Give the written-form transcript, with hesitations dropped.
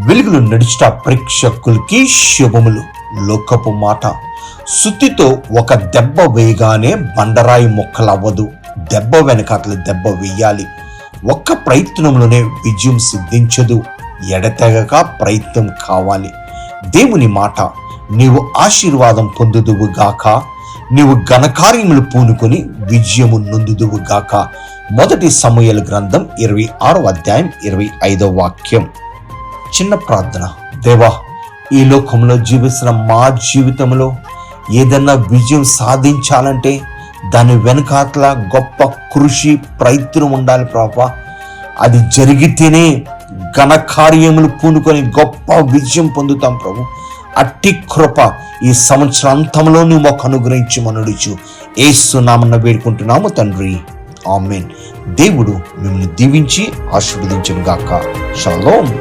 వెలుగులు నడుచుట ప్రేక్షకులకి శుభములు. లోకపు మాట, సుత్తితో ఒక దెబ్బ వేయగానే బండరాయి మొక్కలవ్వదు. దెబ్బ వెనకాతల దెబ్బ వేయాలి. ఒక్క ప్రయత్నంలోనే విజయం సిద్ధించదు. ఎడతెగక ప్రయత్నం కావాలి. దేవుని మాట, నీవు ఆశీర్వాదం పొందుదువు గాక, నీవు ఘనకార్యములు పూనుకొని విజయము నొందుదువు గాక. 1 సమూయేలు గ్రంథం 26వ అధ్యాయం 25వ వాక్యం. చిన్న ప్రార్థన. దేవా, ఈ లోకంలో జీవిస్తున్న మా జీవితంలో ఏదన్నా విజయం సాధించాలంటే దాని వెనకాతల గొప్ప కృషి, ప్రయత్నం ఉండాలి ప్రభా. అది జరిగితేనే ఘనకార్యములు పూనుకొని గొప్ప విజయం పొందుతాం ప్రభు. అట్టి కృప ఈ సంవత్సరాంతంలో నువ్వు మాకు అనుగ్రహించమనుడుచు యేసు నామమున వేడుకుంటున్నాము తండ్రి, ఆమేన్. దేవుడు మిమ్మల్ని దీవించి ఆశీర్వదించును గాక. షలోమ్.